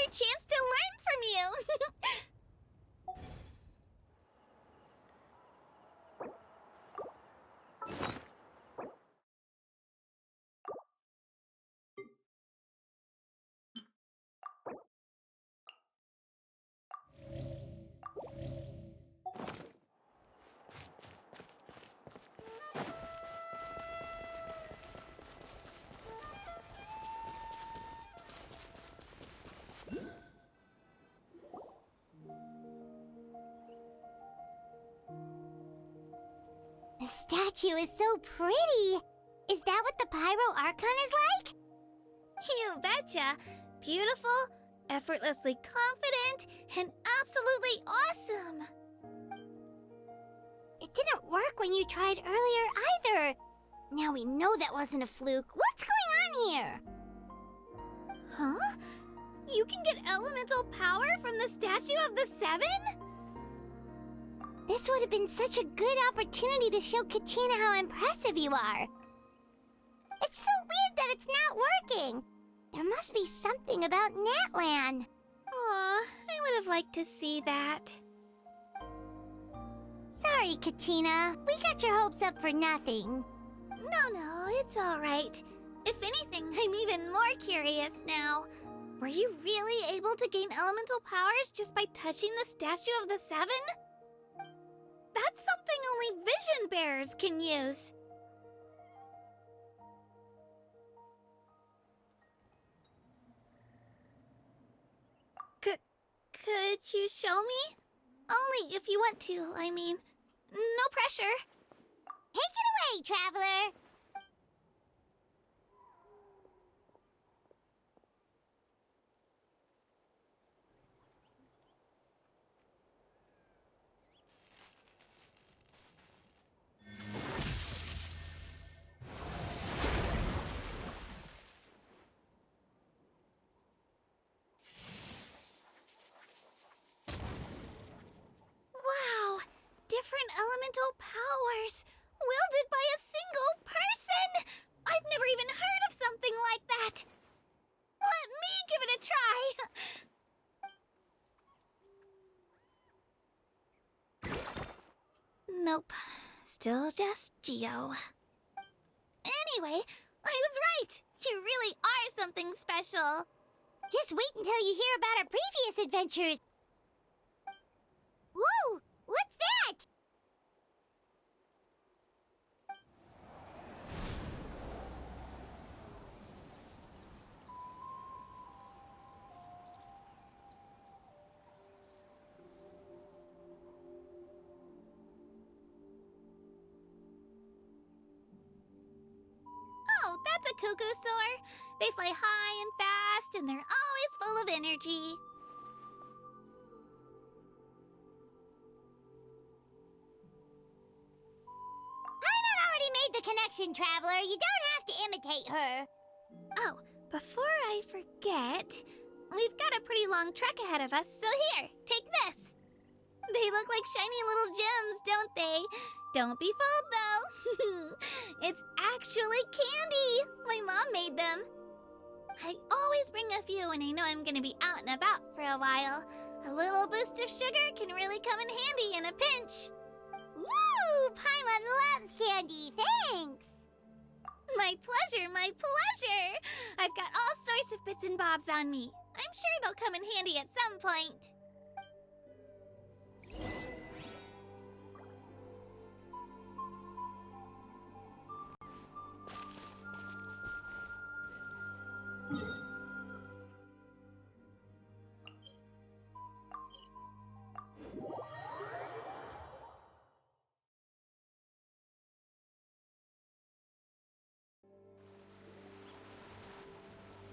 chance to learn from you! The statue is so pretty. Is that what the Pyro Archon is like? You betcha! Beautiful, effortlessly confident, and absolutely awesome! It didn't work when you tried earlier either. Now we know that wasn't a fluke. What's going on here? Huh? You can get elemental power from the Statue of the Seven? This would have been such a good opportunity to show Katina how impressive you are. It's so weird that it's not working. There must be something about Natlan. Aw, I would have liked to see that. Sorry, Katina. We got your hopes up for nothing. No, it's all right. If anything, I'm even more curious now. Were you really able to gain elemental powers just by touching the Statue of the Seven? That's something only vision bearers can use. Could you show me? Only if you want to, I mean. No pressure. Take it away, traveler. Wow! Different elemental powers! Wielded by a single person! I've never even heard of something like that! Let me give it a try! Nope. Still just Geo. Anyway, I was right! You really are something special! Just wait until you hear about our previous adventures. Whoa! What's that? Oh, that's a cuckoo soar. They fly high and fast, and they're always full of energy. Paimon already made the connection, traveler. You don't have to imitate her. Oh, before I forget, we've got a pretty long trek ahead of us, so here, take this. They look like shiny little gems, don't they? Don't be fooled, though. It's actually candy. My mom made them. I always bring a few when I know I'm gonna be out and about for a while. A little boost of sugar can really come in handy in a pinch. Woo! Paimon loves candy. Thanks. My pleasure, my pleasure. I've got all sorts of bits and bobs on me. I'm sure they'll come in handy at some point.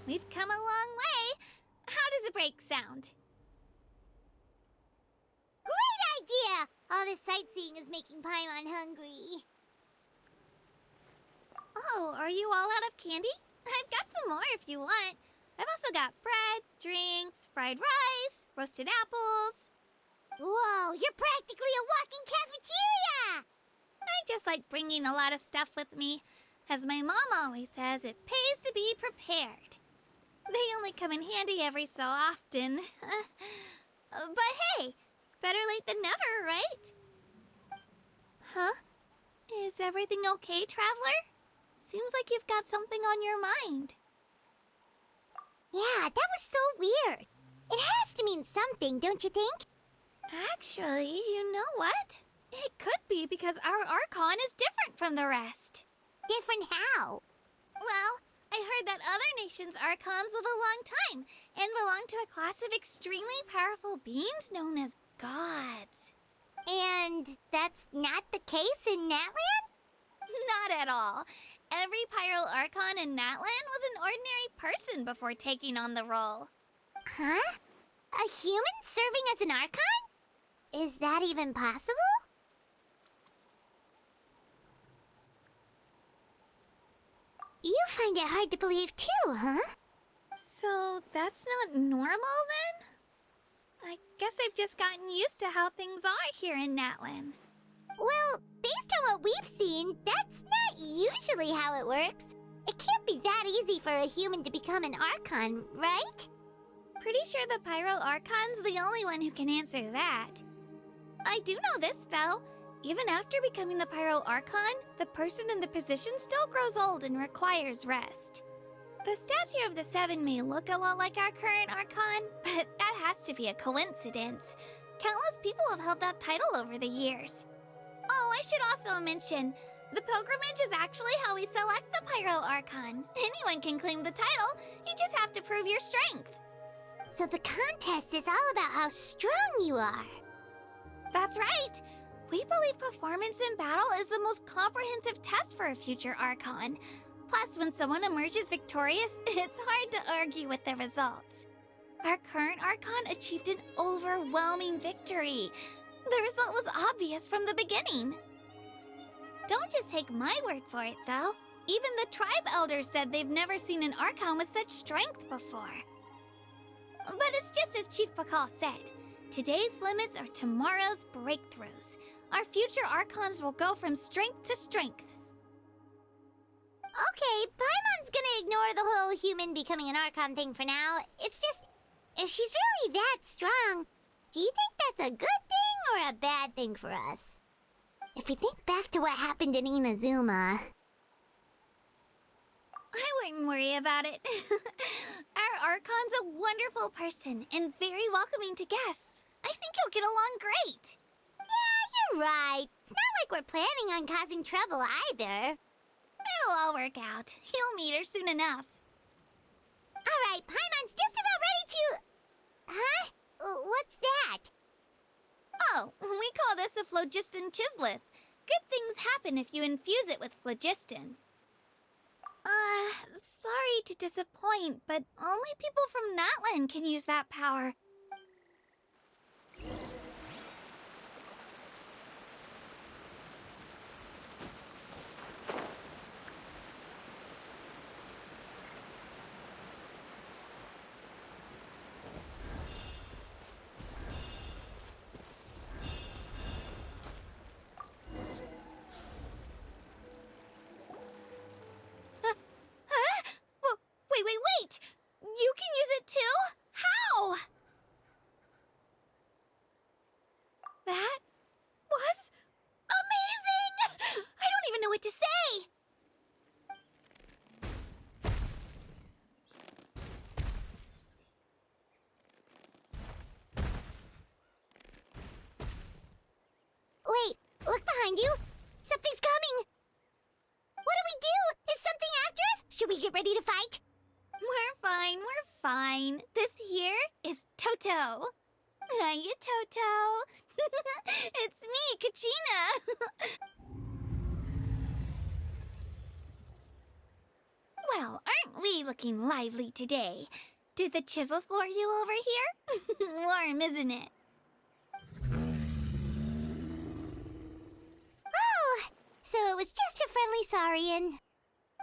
We've come a long way. How does a break sound? Great idea! All this sightseeing is making Paimon hungry. Oh, are you all out of candy? I've got some more if you want. I've also got bread, drinks, fried rice, roasted apples. Whoa, you're practically a walking cafeteria! I just like bringing a lot of stuff with me. As my mom always says, it pays to be prepared. They only come in handy every so often. But hey, better late than never, right? Huh? Is everything okay, Traveler? Seems like you've got something on your mind. Yeah, that was so weird. It has to mean something, don't you think? Actually, you know what? It could be because our Archon is different from the rest. Different how? Well, I heard that other nations' Archons live a long time and belong to a class of extremely powerful beings known as gods. And that's not the case in Natlan? Not at all. Every Pyro Archon in Natlan was an ordinary person before taking on the role. Huh? A human serving as an Archon? Is that even possible? You find it hard to believe too, huh? So that's not normal then? I guess I've just gotten used to how things are here in Natlan. Well, based on what we've seen, that's not usually how it works. It can't be that easy for a human to become an Archon, right? Pretty sure the Pyro Archon's the only one who can answer that. I do know this, though. Even after becoming the Pyro Archon, the person in the position still grows old and requires rest. The statue of the Seven may look a lot like our current Archon, but that has to be a coincidence. Countless people have held that title over the years. Oh, I should also mention, the pilgrimage is actually how we select the Pyro Archon. Anyone can claim the title, you just have to prove your strength. So the contest is all about how strong you are. That's right. We believe performance in battle is the most comprehensive test for a future Archon. Plus, when someone emerges victorious, it's hard to argue with the results. Our current Archon achieved an overwhelming victory. The result was obvious from the beginning. Don't just take my word for it, though. Even the tribe elders said they've never seen an Archon with such strength before. But it's just as Chief Pakal said. Today's limits are tomorrow's breakthroughs. Our future Archons will go from strength to strength. Okay, Paimon's gonna ignore the whole human becoming an Archon thing for now. It's just, if she's really that strong, do you think that's a good thing or a bad thing for us? If we think back to what happened in Inazuma... I wouldn't worry about it. Our Archon's a wonderful person and very welcoming to guests. I think you'll get along great. Yeah, you're right. It's not like we're planning on causing trouble either. It'll all work out. You'll meet her soon enough. Alright, Paimon's just about ready to... Huh? What's that? Oh, we call this a phlogiston chisleth. Good things happen if you infuse it with phlogiston. Sorry to disappoint, but only people from Natlan can use that power. Wait! You can use it too? How? That was amazing! I don't even know what to say! Wait, look behind you. Something's coming. What do we do? Is something after us? Should we get ready to fight? We're fine. This here is Toto. Hiya, Toto. It's me, Kachina. Well, aren't we looking lively today? Did the Chisleth lure you over here? Warm, isn't it? Oh, so it was just a friendly saurian.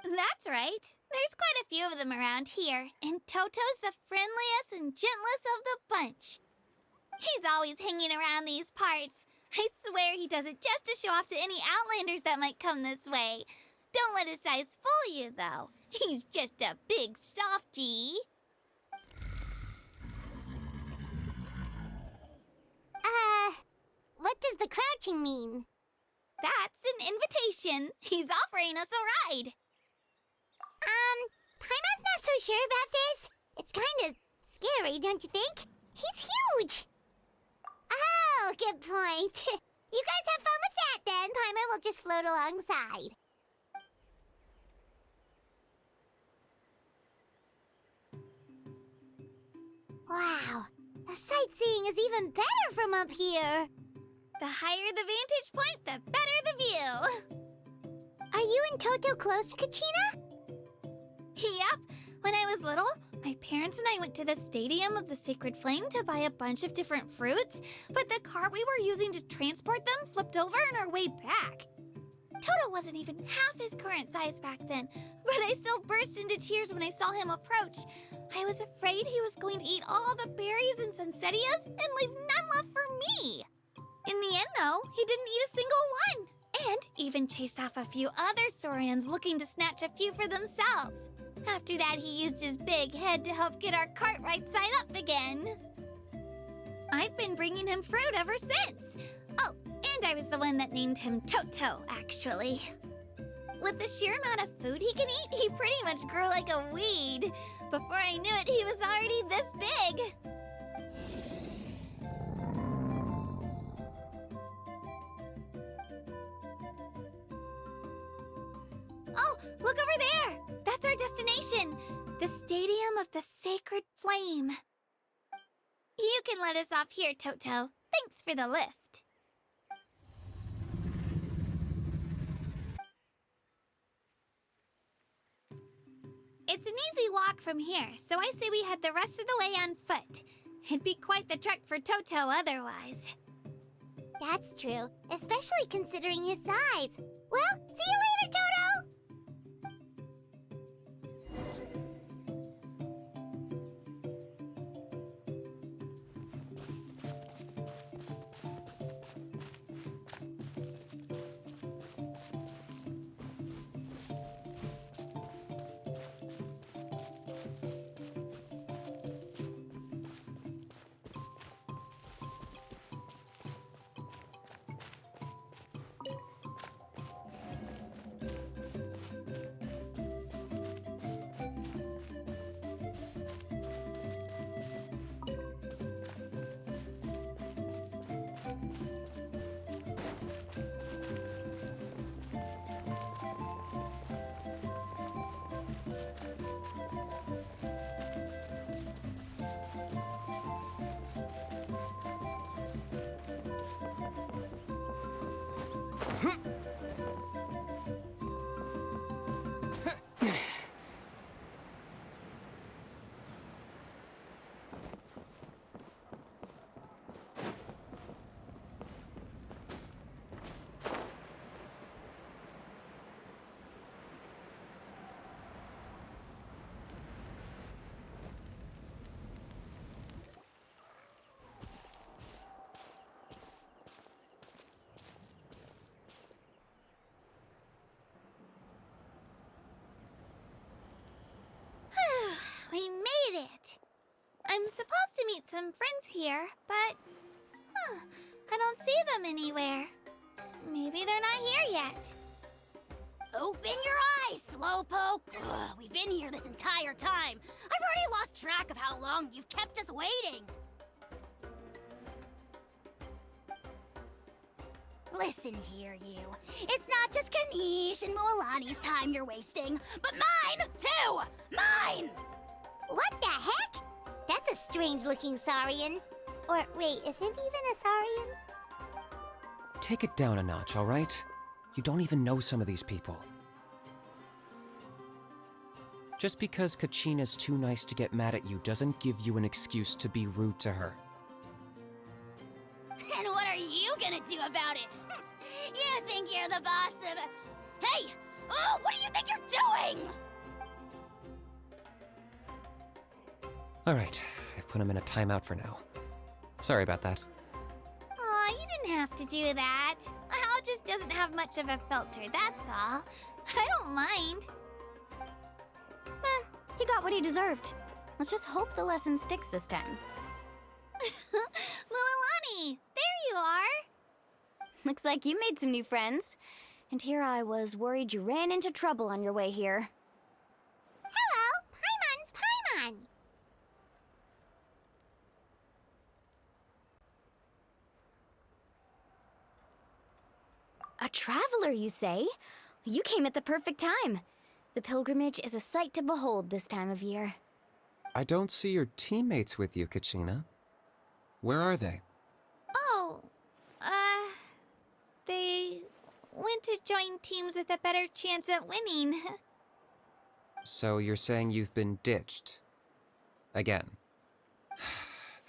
That's right. There's quite a few of them around here, and Toto's the friendliest and gentlest of the bunch. He's always hanging around these parts. I swear he does it just to show off to any Outlanders that might come this way. Don't let his size fool you, though. He's just a big softie. the crouching mean? That's an invitation. He's offering us a ride. Paimon's not so sure about this. It's kind of scary, don't you think? He's huge! Oh, good point. You guys have fun with that, then. Paimon will just float alongside. Wow, the sightseeing is even better from up here. The higher the vantage point, the better the view. Are you and Toto close to Kachina? Yep. When I was little, my parents and I went to the Stadium of the Sacred Flame to buy a bunch of different fruits, but the cart we were using to transport them flipped over on our way back. Toto wasn't even half his current size back then, but I still burst into tears when I saw him approach. I was afraid he was going to eat all the berries and sunsettias and leave none left for me. In the end, though, he didn't eat a single one, and even chased off a few other saurians looking to snatch a few for themselves. After that, he used his big head to help get our cart right side up again. I've been bringing him fruit ever since. Oh, and I was the one that named him Toto, actually. With the sheer amount of food he can eat, he pretty much grew like a weed. Before I knew it, he was already this big. Oh, look over there! That's our destination, the Stadium of the Sacred Flame. You can let us off here, Toto. Thanks for the lift. It's an easy walk from here, so I say we head the rest of the way on foot. It'd be quite the trek for Toto otherwise. That's true, especially considering his size. Well, see you later, Toto! We made it! I'm supposed to meet some friends here, but... I don't see them anywhere. Maybe they're not here yet. Open your eyes, Slowpoke! Ugh, we've been here this entire time. I've already lost track of how long you've kept us waiting. Listen here, you. It's not just Kanish and Moalani's time you're wasting, but mine, too! Mine! What the heck? That's a strange-looking saurian. Or, wait, is it even a saurian? Take it down a notch, all right? You don't even know some of these people. Just because Kachina's too nice to get mad at you doesn't give you an excuse to be rude to her. And what are you gonna do about it? You think you're the boss of... Hey! Oh, what do you think you're doing? All right, I've put him in a timeout for now. Sorry about that. Aw, you didn't have to do that. Hal just doesn't have much of a filter, that's all. I don't mind. He got what he deserved. Let's just hope the lesson sticks this time. Moalani, there you are. Looks like you made some new friends. And here I was worried you ran into trouble on your way here. Hello, Paimon's Paimon. A traveler, you say? You came at the perfect time. The pilgrimage is a sight to behold this time of year. I don't see your teammates with you, Kachina. Where are they? Oh, they went to join teams with a better chance at winning. So you're saying you've been ditched? Again.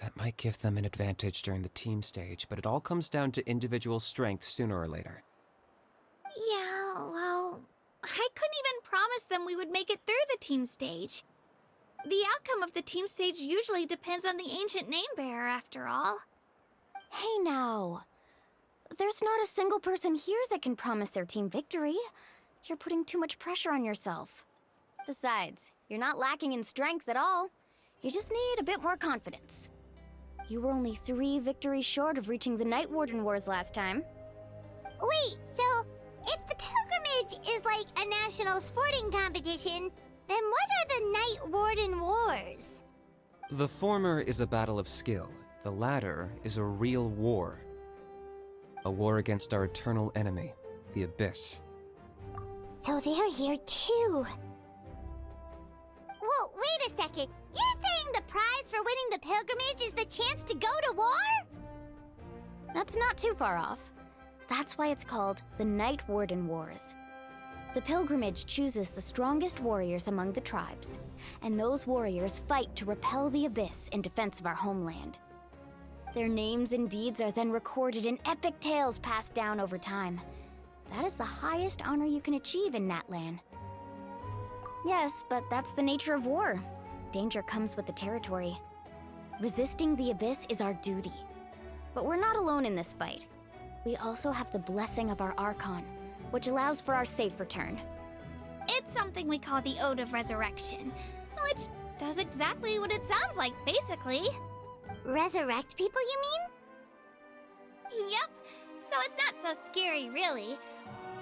That might give them an advantage during the team stage, but it all comes down to individual strength sooner or later. Yeah, well, I couldn't even promise them we would make it through the team stage. The outcome of the team stage usually depends on the ancient name bearer, after all. Hey now. There's not a single person here that can promise their team victory. You're putting too much pressure on yourself. Besides, you're not lacking in strength at all. You just need a bit more confidence. You were only 3 victories short of reaching the Night Warden Wars last time. Wait, so if the pilgrimage is like a national sporting competition, then what are the Night Warden Wars? The former is a battle of skill. The latter is a real war. A war against our eternal enemy, the Abyss. So they're here too. Well, wait a second. You're saying the prize for winning the pilgrimage is the chance to go to war? That's not too far off. That's why it's called the Night Warden Wars. The pilgrimage chooses the strongest warriors among the tribes, and those warriors fight to repel the Abyss in defense of our homeland. Their names and deeds are then recorded in epic tales passed down over time. That is the highest honor you can achieve in Natlan. Yes, but that's the nature of war. Danger comes with the territory. Resisting the Abyss is our duty. But we're not alone in this fight. We also have the blessing of our Archon, which allows for our safe return. It's something we call the Ode of Resurrection, which does exactly what it sounds like, basically. Resurrect people, you mean? Yep, so it's not so scary, really.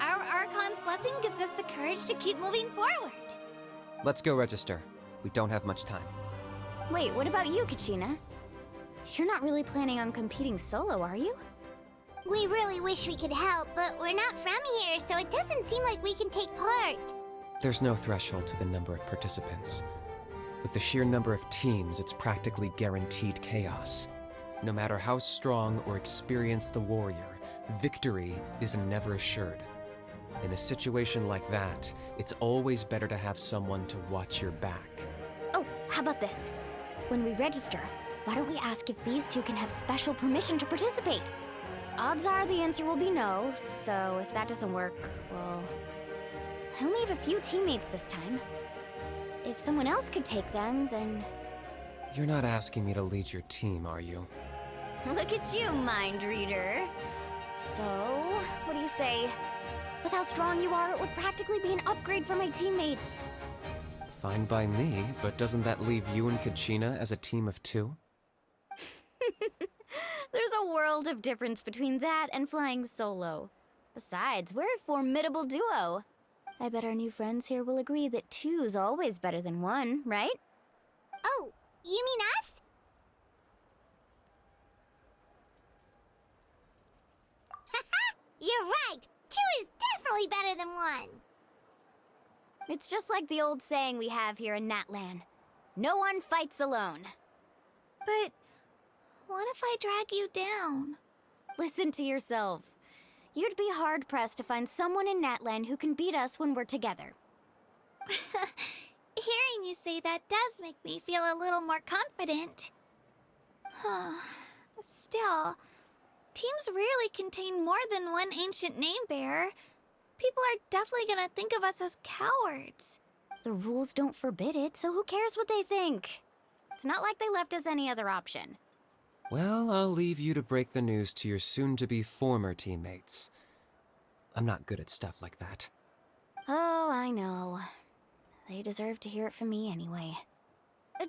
Our Archon's blessing gives us the courage to keep moving forward. Let's go register. We don't have much time. Wait, what about you, Kachina? You're not really planning on competing solo, are you? We really wish we could help, but we're not from here, so it doesn't seem like we can take part. There's no threshold to the number of participants. With the sheer number of teams, it's practically guaranteed chaos. No matter how strong or experienced the warrior, victory is never assured. In a situation like that, it's always better to have someone to watch your back. Oh, how about this? When we register, why don't we ask if these two can have special permission to participate? Odds are the answer will be no, so if that doesn't work, well... I only have a few teammates this time. If someone else could take them, then... You're not asking me to lead your team, are you? Look at you, mind reader. So, what do you say? With how strong you are, it would practically be an upgrade for my teammates. Fine by me, but doesn't that leave you and Kachina as a team of 2? There's a world of difference between that and flying solo. Besides, we're a formidable duo. I bet our new friends here will agree that 2's always better than 1, right? Oh, you mean us? Haha, you're right. 2 is definitely better than 1. It's just like the old saying we have here in Natlan. No one fights alone. But what if I drag you down? Listen to yourself. You'd be hard-pressed to find someone in Natlan who can beat us when we're together. Hearing you say that does make me feel a little more confident. Still, teams rarely contain more than one ancient name bearer. People are definitely gonna think of us as cowards. The rules don't forbid it, so who cares what they think? It's not like they left us any other option. Well, I'll leave you to break the news to your soon-to-be former teammates. I'm not good at stuff like that. Oh, I know. They deserve to hear it from me anyway.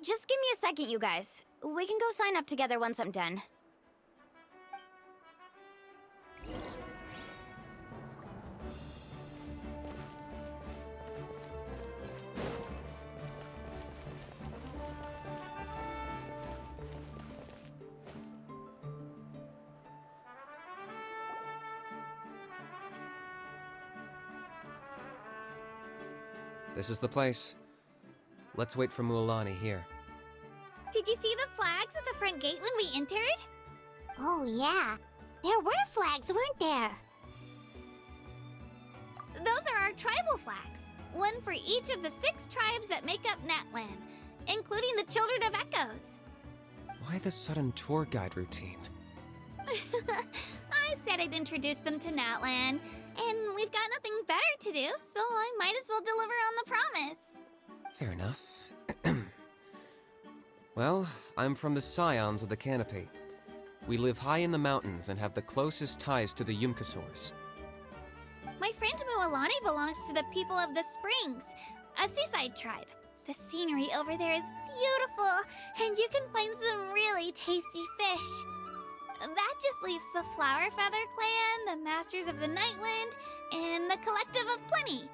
Just give me a second, you guys. We can go sign up together once I'm done. This is the place. Let's wait for Mualani here. Did you see the flags at the front gate when we entered? Oh, yeah. There were flags, weren't there? Those are our tribal flags. One for each of the 6 tribes that make up Natlan, including the Children of Echoes. Why the sudden tour guide routine? I said I'd introduce them to Natlan, and we've got nothing better to do, so I might as well deliver on the promise. Fair enough. Well, I'm from the Scions of the Canopy. We live high in the mountains and have the closest ties to the Yumkasaurs. My friend Mualani belongs to the people of the Springs, a seaside tribe. The scenery over there is beautiful, and you can find some really tasty fish. That just leaves the Flower Feather Clan, the Masters of the Nightwind, and the Collective of Plenty.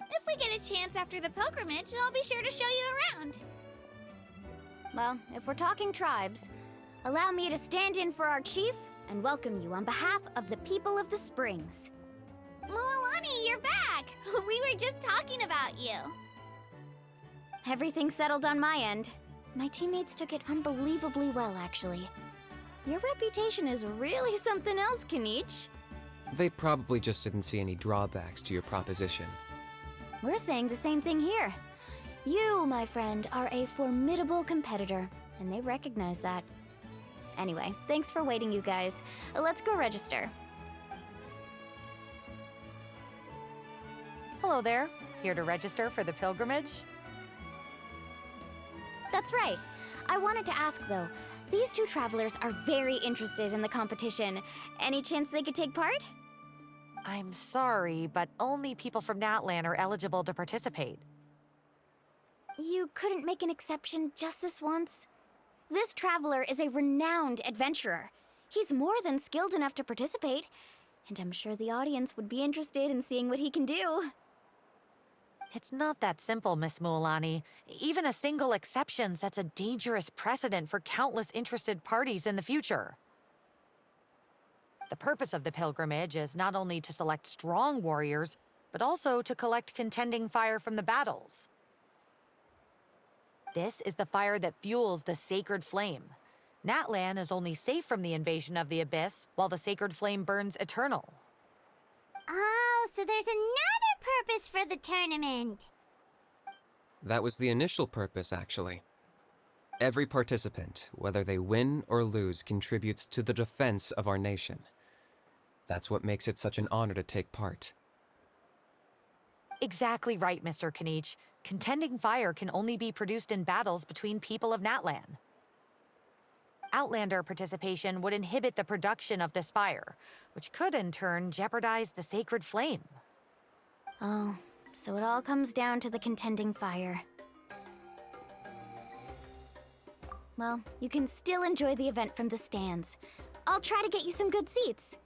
If we get a chance after the pilgrimage, I'll be sure to show you around. Well, if we're talking tribes, allow me to stand in for our chief and welcome you on behalf of the people of the Springs. Mualani, you're back! We were just talking about you. Everything's settled on my end. My teammates took it unbelievably well, actually. Your reputation is really something else, Kanich. They probably just didn't see any drawbacks to your proposition. We're saying the same thing here. You, my friend, are a formidable competitor, and they recognize that. Anyway, thanks for waiting, you guys. Let's go register. Hello there. Here to register for the pilgrimage? That's right. I wanted to ask, though, these 2 travelers are very interested in the competition. Any chance they could take part? I'm sorry, but only people from Natlan are eligible to participate. You couldn't make an exception just this once? This traveler is a renowned adventurer. He's more than skilled enough to participate, and I'm sure the audience would be interested in seeing what he can do. It's not that simple, Miss Mualani. Even a single exception sets a dangerous precedent for countless interested parties in the future. The purpose of the pilgrimage is not only to select strong warriors, but also to collect contending fire from the battles. This is the fire that fuels the sacred flame. Natlan is only safe from the invasion of the Abyss, while the sacred flame burns eternal. Oh, so there's another purpose for the tournament. That was the initial purpose, actually. Every participant, whether they win or lose, contributes to the defense of our nation. That's what makes it such an honor to take part. Exactly right, Mr. Kanich. Contending fire can only be produced in battles between people of Natlan. Outlander participation would inhibit the production of this fire, which could in turn jeopardize the sacred flame. Oh, so it all comes down to the contending fire. Well, you can still enjoy the event from the stands. I'll try to get you some good seats.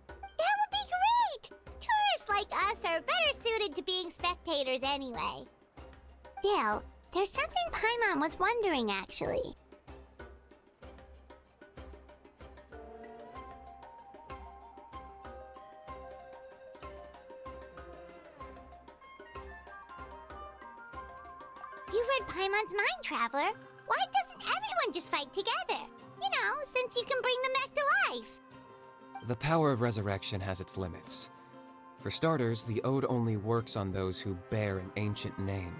That would be great! Tourists like us are better suited to being spectators anyway. Still, there's something Paimon was wondering, actually. You read Paimon's mind, Traveler. Why doesn't everyone just fight together? You know, since you can bring them back to life. The power of resurrection has its limits. For starters, the ode only works on those who bear an ancient name.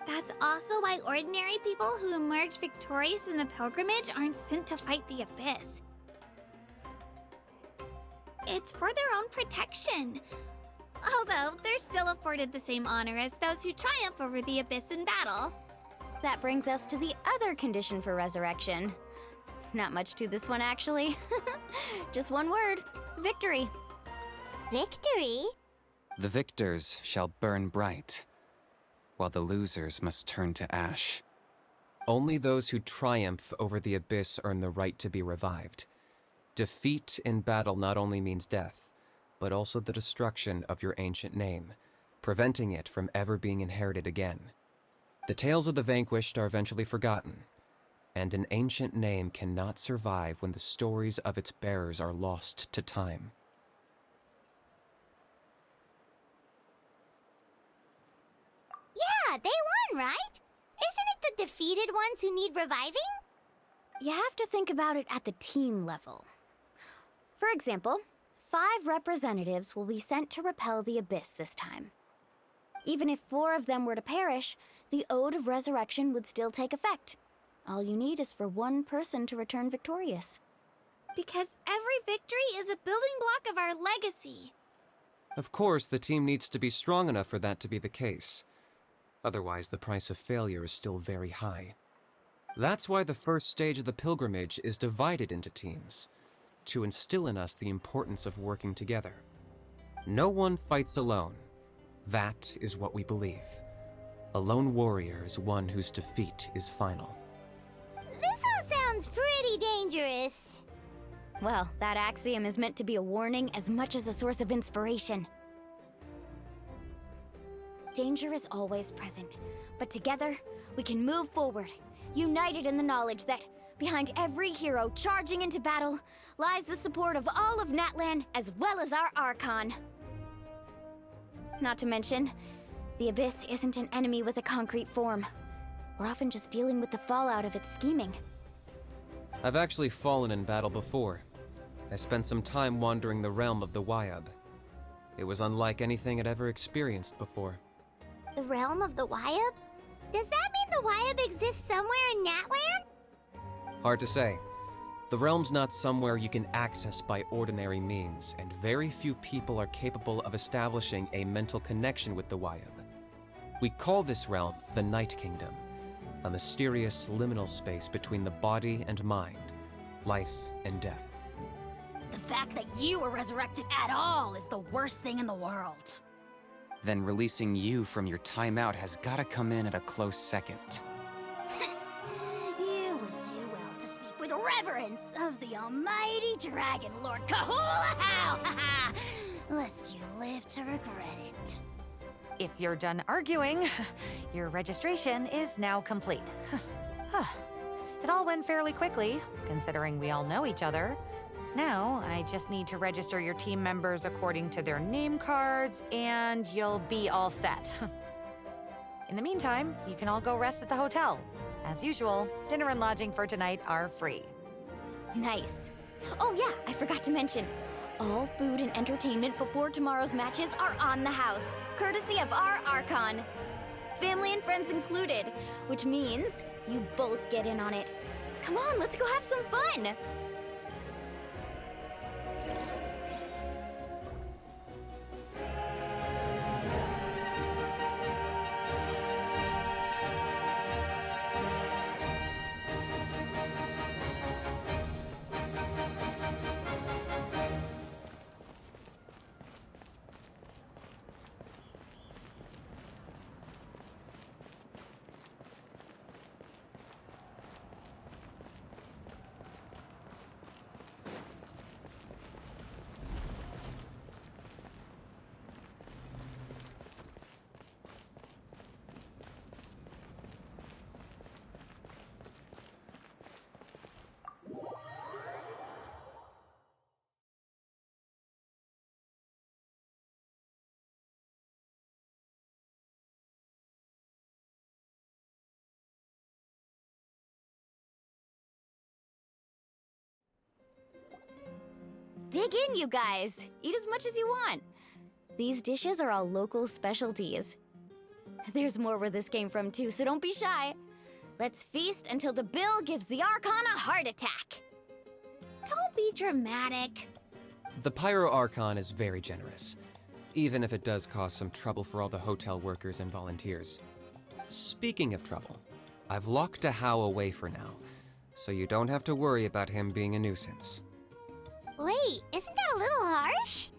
That's also why ordinary people who emerge victorious in the pilgrimage aren't sent to fight the Abyss. It's for their own protection. Although, they're still afforded the same honor as those who triumph over the Abyss in battle. That brings us to the other condition for resurrection. Not much to this one, actually. Just one word: victory. Victory? The victors shall burn bright, while the losers must turn to ash. Only those who triumph over the Abyss earn the right to be revived. Defeat in battle not only means death, but also the destruction of your ancient name, preventing it from ever being inherited again. The tales of the vanquished are eventually forgotten, and an ancient name cannot survive when the stories of its bearers are lost to time. Yeah, they won, right? Isn't it the defeated ones who need reviving? You have to think about it at the team level. For example, 5 representatives will be sent to repel the Abyss this time. Even if 4 of them were to perish, the Ode of Resurrection would still take effect. All you need is for 1 person to return victorious. Because every victory is a building block of our legacy. Of course, the team needs to be strong enough for that to be the case. Otherwise, the price of failure is still very high. That's why the first stage of the pilgrimage is divided into teams, to instill in us the importance of working together. No one fights alone. That is what we believe. A lone warrior is one whose defeat is final. This all sounds pretty dangerous. Well, that axiom is meant to be a warning as much as a source of inspiration. Danger is always present, but together, we can move forward, united in the knowledge that behind every hero charging into battle lies the support of all of Natlan as well as our Archon. Not to mention, the Abyss isn't an enemy with a concrete form. We're often just dealing with the fallout of its scheming. I've actually fallen in battle before. I spent some time wandering the realm of the Wyab. It was unlike anything I'd ever experienced before. The realm of the Wyab? Does that mean the Wyab exists somewhere in Natlan? Hard to say. The realm's not somewhere you can access by ordinary means, and very few people are capable of establishing a mental connection with the Wyab. We call this realm the Night Kingdom, a mysterious liminal space between the body and mind, life and death. The fact that you were resurrected at all is the worst thing in the world. Then releasing you from your timeout has gotta come in at a close second. You would do well to speak with reverence of the almighty Dragon Lord Kahula-How! Lest you live to regret it. If you're done arguing, your registration is now complete. It all went fairly quickly, considering we all know each other. Now, I just need to register your team members according to their name cards, and you'll be all set. In the meantime, you can all go rest at the hotel. As usual, dinner and lodging for tonight are free. Nice. Oh yeah, I forgot to mention. All food and entertainment before tomorrow's matches are on the house, courtesy of our Archon. Family and friends included, which means you both get in on it. Come on, let's go have some fun! Dig in, you guys! Eat as much as you want. These dishes are all local specialties. There's more where this came from too, so don't be shy. Let's feast until the bill gives the Archon a heart attack. Don't be dramatic. The Pyro Archon is very generous, even if it does cause some trouble for all the hotel workers and volunteers. Speaking of trouble, I've locked How away for now, so you don't have to worry about him being a nuisance. Wait, isn't that a little harsh?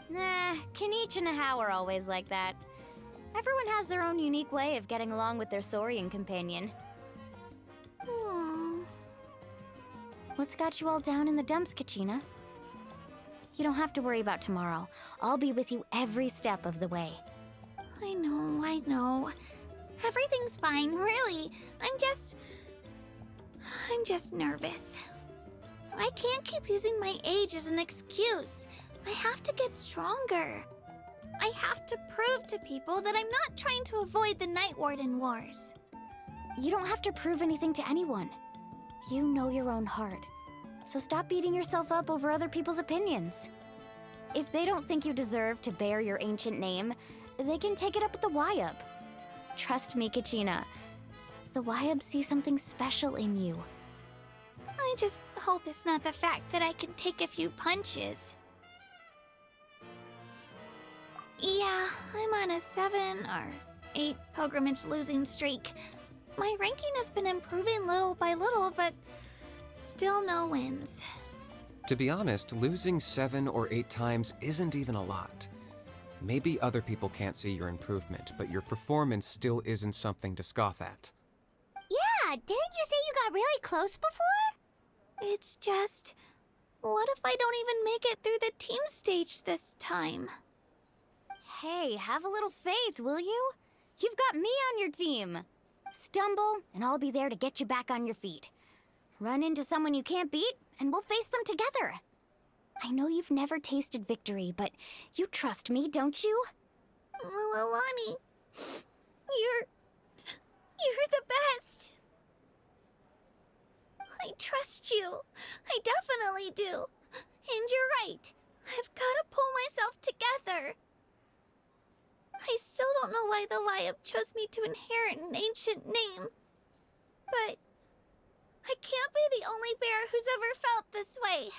Nah, Kanich and How are always like that. Everyone has their own unique way of getting along with their Saurian companion. What's got you all down in the dumps, Kachina? You don't have to worry about tomorrow. I'll be with you every step of the way. I know. Everything's fine, really. I'm just nervous. I can't keep using my age as an excuse. I have to get stronger. I have to prove to people that I'm not trying to avoid the Night Warden Wars. You don't have to prove anything to anyone. You know your own heart. So stop beating yourself up over other people's opinions. If they don't think you deserve to bear your ancient name, they can take it up with the Wyub. Trust me, Kachina. The Wyub see something special in you. I just hope it's not the fact that I can take a few punches. Yeah, I'm on a 7 or 8 pilgrimage losing streak. My ranking has been improving little by little, but still no wins. To be honest, losing 7 or 8 times isn't even a lot. Maybe other people can't see your improvement, but your performance still isn't something to scoff at. Yeah, didn't you say you got really close before? It's just, what if I don't even make it through the team stage this time? Hey, have a little faith, will you? You've got me on your team. Stumble, and I'll be there to get you back on your feet. Run into someone you can't beat, and we'll face them together. I know you've never tasted victory, but you trust me, don't you? Alani, you're the best. I trust you. I definitely do. And you're right. I've got to pull myself together. I still don't know why the Wyub chose me to inherit an ancient name. But I can't be the only bear who's ever felt this way.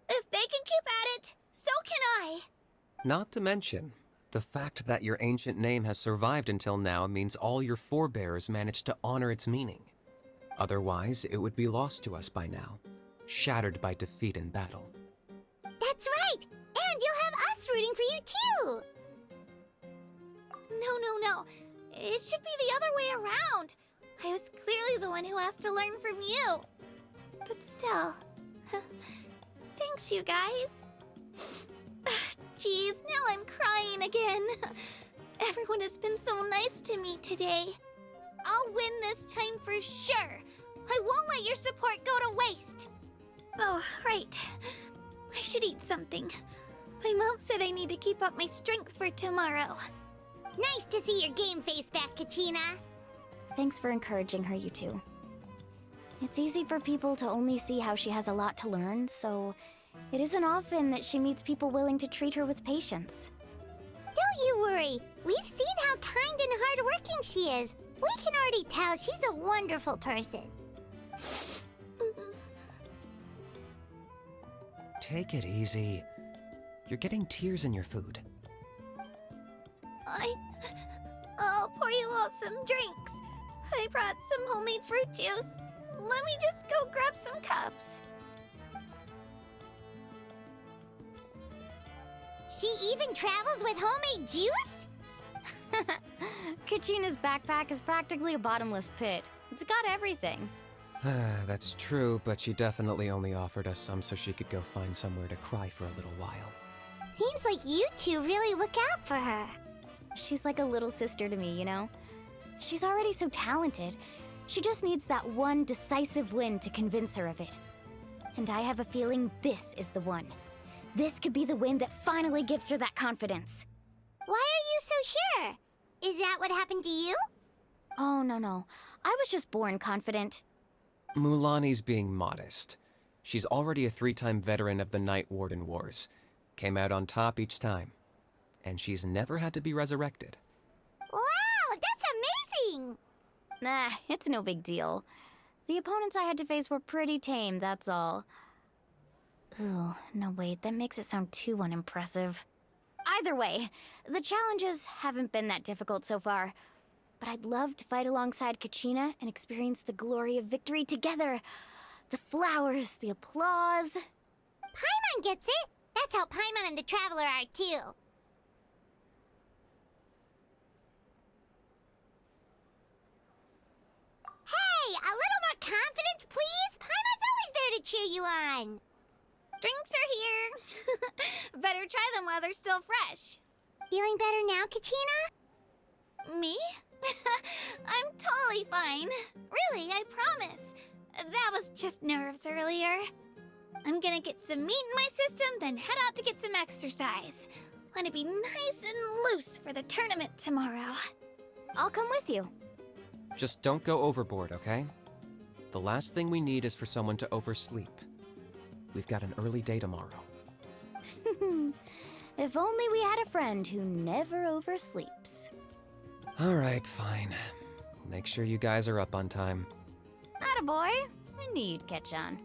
If they can keep at it, so can I. Not to mention, the fact that your ancient name has survived until now means all your forebears managed to honor its meaning. Otherwise, it would be lost to us by now, shattered by defeat in battle. That's right! And you'll have us rooting for you too! No. It should be the other way around. I was clearly the one who asked to learn from you. But still, thanks, you guys. Geez, now I'm crying again. Everyone has been so nice to me today. I'll win this time for sure. I won't let your support go to waste. Oh, right. I should eat something. My mom said I need to keep up my strength for tomorrow. Nice to see your game face back, Kachina. Thanks for encouraging her, you two. It's easy for people to only see how she has a lot to learn, so it isn't often that she meets people willing to treat her with patience. Don't you worry. We've seen how kind and hardworking she is. We can already tell she's a wonderful person. Take it easy. You're getting tears in your food. I'll pour you all some drinks. I brought some homemade fruit juice. Let me just go grab some cups. She even travels with homemade juice? Kachina's backpack is practically a bottomless pit. It's got everything. That's true, but she definitely only offered us some so she could go find somewhere to cry for a little while. Seems like you two really look out for her. She's like a little sister to me, you know? She's already so talented. She just needs that one decisive win to convince her of it. And I have a feeling this is the one. This could be the win that finally gives her that confidence. Why are you so sure? Is that what happened to you? Oh, no. I was just born confident. Mulani's being modest. She's already a 3-time veteran of the Night Warden Wars. Came out on top each time. And she's never had to be resurrected. Wow, that's amazing! Nah, it's no big deal. The opponents I had to face were pretty tame, that's all. Ooh, no wait, that makes it sound too unimpressive. Either way, the challenges haven't been that difficult so far. But I'd love to fight alongside Kachina and experience the glory of victory together. The flowers, the applause. Paimon gets it! That's how Paimon and the Traveler are too. Hey, a little more confidence, please! Paimon's always there to cheer you on. Drinks are here. Better try them while they're still fresh. Feeling better now, Kachina? Me? I'm totally fine. Really, I promise. That was just nerves earlier. I'm gonna get some meat in my system, then head out to get some exercise. Want to be nice and loose for the tournament tomorrow. I'll come with you. Just don't go overboard, okay? The last thing we need is for someone to oversleep. We've got an early day tomorrow. If only we had a friend who never oversleeps. All right, fine. Make sure you guys are up on time. Attaboy. I knew you'd catch on.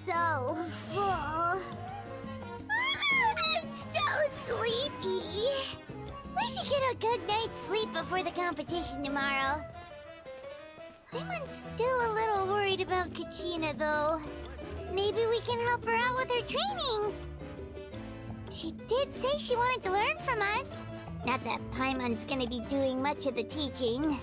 So full. I'm so sleepy. We should get a good night's sleep before the competition tomorrow. I'm still a little worried about Kachina, though. Maybe we can help her out with her training. She did say she wanted to learn from us. Not that Paimon's gonna be doing much of the teaching.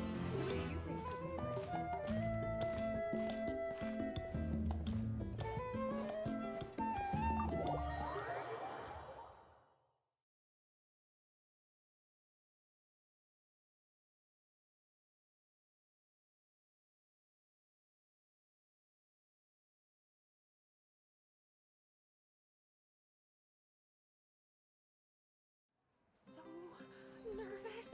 So nervous.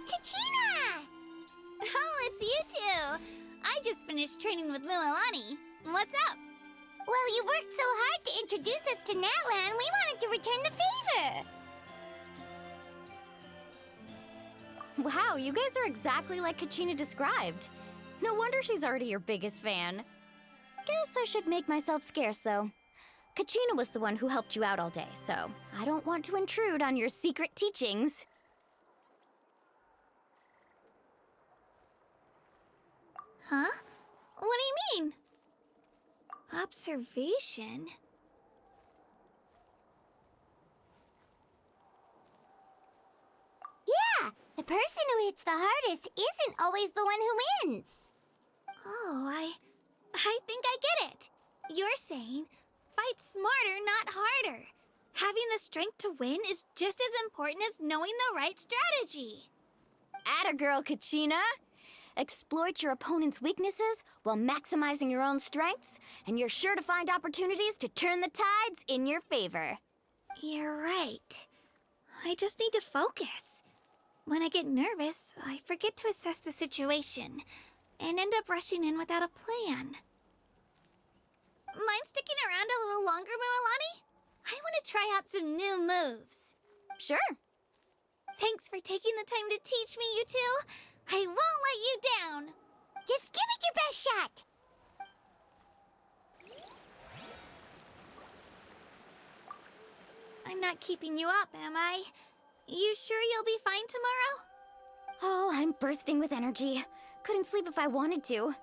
Kachina! Oh, it's you two! I just finished training with Mualani. What's up? Well, you worked so hard to introduce us to Natlan, we wanted to return the favor. Wow, you guys are exactly like Kachina described. No wonder she's already your biggest fan. Guess I should make myself scarce, though. Kachina was the one who helped you out all day, so I don't want to intrude on your secret teachings. Huh? What do you mean? Observation? Yeah, the person who hits the hardest isn't always the one who wins. Oh, I think I get it. You're saying, fight smarter, not harder. Having the strength to win is just as important as knowing the right strategy. Atta girl, Kachina! Exploit your opponent's weaknesses while maximizing your own strengths, and you're sure to find opportunities to turn the tides in your favor. You're right. I just need to focus. When I get nervous, I forget to assess the situation and end up rushing in without a plan. Mind sticking around a little longer, Mualani? I want to try out some new moves. Sure. Thanks for taking the time to teach me, you two. I won't let you down. Just give it your best shot. I'm not keeping you up, am I? You sure you'll be fine tomorrow? Oh, I'm bursting with energy. Couldn't sleep if I wanted to.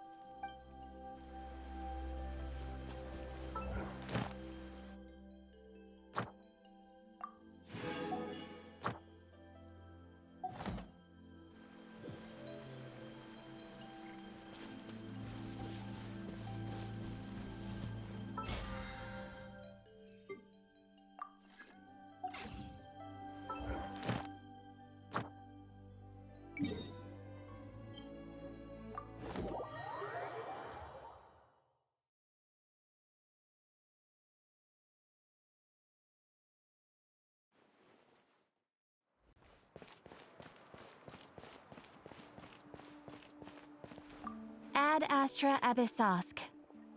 Ad Astra Abyssosk.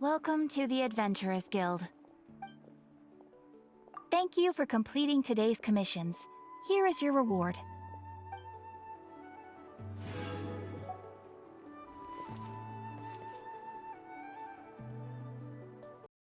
Welcome to the Adventurers Guild. Thank you for completing today's commissions. Here is your reward.